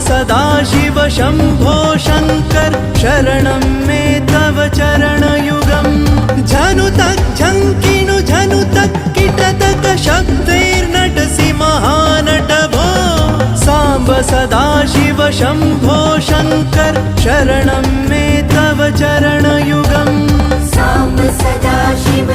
सदाशिव शम्भो शङ्कर शरणं मे तव चरणयुगम् झनुतक् झङ्किणु झनुतक् किटतक शब्दैर्नटसि महानट भो साम्ब सदाशिव शम्भो शङ्कर शरणं मे तव चरणयुगम् साम्ब सदाशिव